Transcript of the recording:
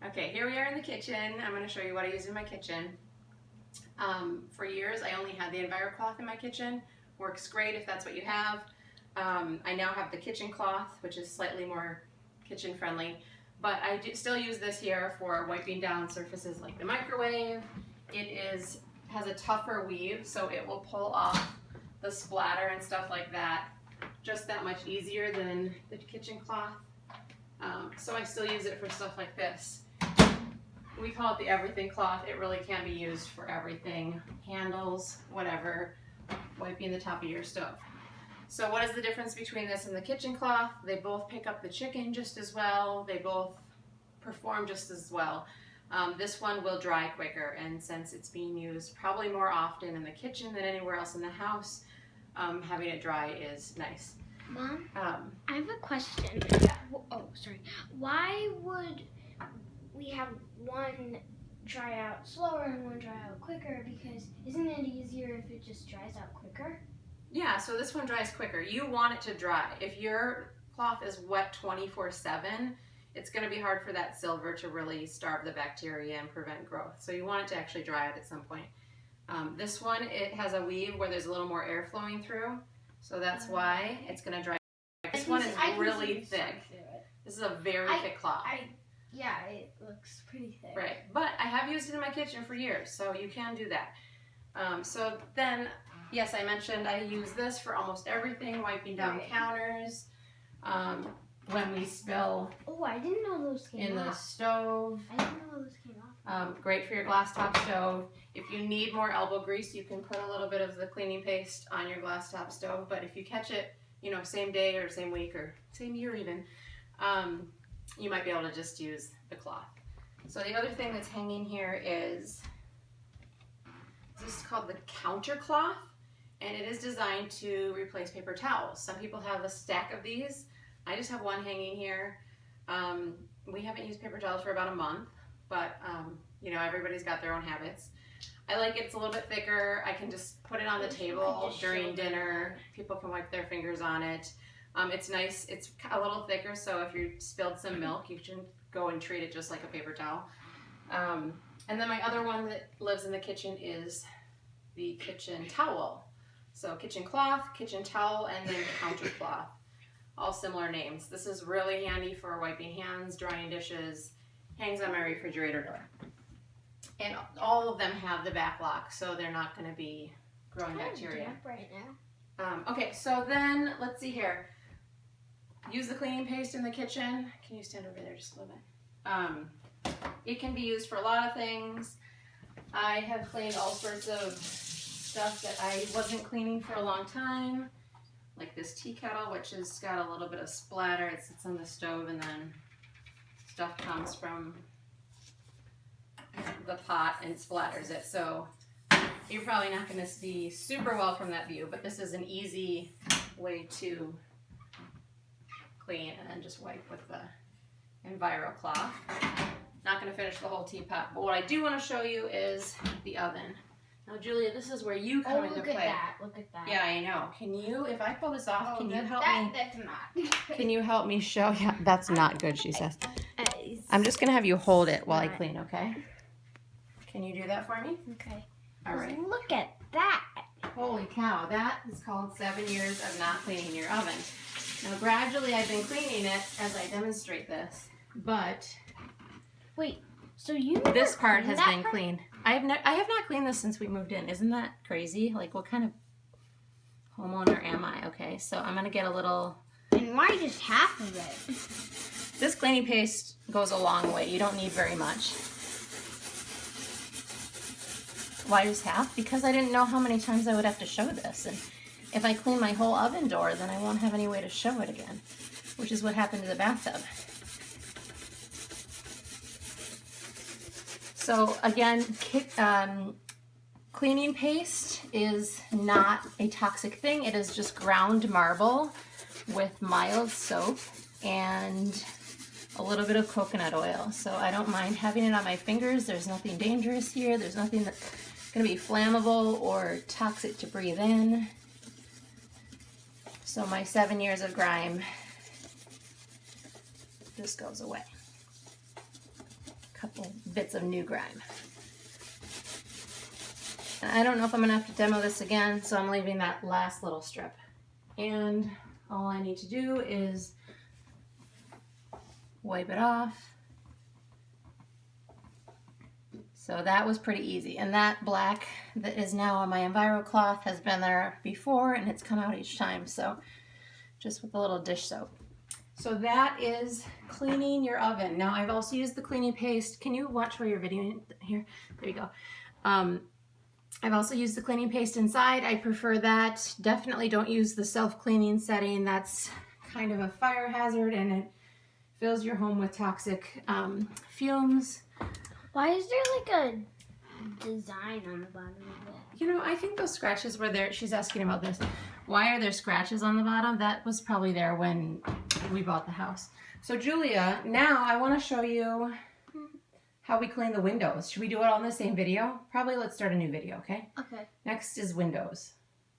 Okay, here we are in the kitchen. I'm going to show you what I use in my kitchen. For years, I only had the EnviroCloth in my kitchen. Works great if that's what you have. I now have the kitchen cloth, which is slightly more kitchen friendly, but I still use this here for wiping down surfaces like the microwave. Has a tougher weave, so it will pull off the splatter and stuff like that just that much easier than the kitchen cloth. So I still use it for stuff like this. We call it the everything cloth. It really can be used for everything. Handles, whatever, wiping the top of your stove. So what is the difference between this and the kitchen cloth? They both pick up the chicken just as well. They both perform just as well. This one will dry quicker, and since it's being used probably more often in the kitchen than anywhere else in the house, having it dry is nice. Mom, I have a question. Yeah. Oh, sorry. Why would we have one dry out slower and one dry out quicker? Because isn't it easier if it just dries out quicker? Yeah, so this one dries quicker. You want it to dry. If your cloth is wet 24/7, it's going to be hard for that silver to really starve the bacteria and prevent growth. So you want it to actually dry out at some point. This one, it has a weave where there's a little more air flowing through, so that's why it's going to dry. This one is really thick. This is a very thick cloth. Yeah, it looks pretty thick. Right, but I have used it in my kitchen for years, so you can do that. So then, yes, I mentioned I use this for almost everything, wiping down counters, when we spill Oh, I didn't know those came in off. the stove. I didn't know those came off. Great for your glass top stove. If you need more elbow grease, you can put a little bit of the cleaning paste on your glass top stove, but if you catch it, same day or same week or same year even, you might be able to just use the cloth. So the other thing that's hanging here is, this is called the counter cloth, and it is designed to replace paper towels. Some people have a stack of these. I just have one hanging here. We haven't used paper towels for about a month, but everybody's got their own habits. I like it. It's a little bit thicker. I can just put it on the table during dinner. People can wipe their fingers on it. It's nice. It's a little thicker, so if you spilled some milk, you can go and treat it just like a paper towel. And then my other one that lives in the kitchen is the kitchen towel. So kitchen cloth, kitchen towel, and then counter cloth. All similar names. This is really handy for wiping hands, drying dishes, hangs on my refrigerator door. And all of them have the back lock, so they're not going to be growing bacteria. Right now. Okay, so then let's see here. Use the cleaning paste in the kitchen. Can you stand over there just a little bit? It can be used for a lot of things. I have cleaned all sorts of stuff that I wasn't cleaning for a long time, like this tea kettle, which has got a little bit of splatter. It sits on the stove, and then stuff comes from the pot and splatters it. So you're probably not going to see super well from that view, but this is an easy way to clean, and then just wipe with the EnviroCloth. Not going to finish the whole teapot, but what I do want to show you is the oven. Now, Julia, this is where you come into play. Look at that. Look at that. Yeah, I know. Can you, if I pull this off, can you help me? That's not. Can you help me show? Yeah, that's not good, she says. I'm just going to have you hold it while I clean, okay? Can you do that for me? Okay. All right. Look at that. Holy cow, that is called 7 years of not cleaning your oven. Now, gradually, I've been cleaning it as I demonstrate this, but Wait, so you this part has been cleaned. I have not cleaned this since we moved in. Isn't that crazy? Like, what kind of homeowner am I? Okay, so I'm gonna get a little. And why just half of it? This cleaning paste goes a long way. You don't need very much. Why just half? Because I didn't know how many times I would have to show this, and if I clean my whole oven door, then I won't have any way to show it again, which is what happened to the bathtub. So again, cleaning paste is not a toxic thing. It is just ground marble with mild soap and a little bit of coconut oil. So I don't mind having it on my fingers. There's nothing dangerous here. There's nothing that's going to be flammable or toxic to breathe in. So my 7 years of grime just goes away. couple bits of new grime. And I don't know if I'm gonna have to demo this again, so I'm leaving that last little strip. And all I need to do is wipe it off. So that was pretty easy. And that black that is now on my Enviro cloth has been there before and it's come out each time. So just with a little dish soap. So that is cleaning your oven. Now I've also used the cleaning paste. Can you watch where you're videoing here? There you go. I've also used the cleaning paste inside. I prefer that. Definitely don't use the self-cleaning setting. That's kind of a fire hazard and it fills your home with toxic fumes. Why is there like a design on the bottom of it? You know, I think those scratches were there. She's asking about this. Why are there scratches on the bottom? That was probably there when we bought the house. So Julia, now I want to show you how we clean the windows. Should we do it all in the same video? Probably let's start a new video, okay? Okay. Next is windows.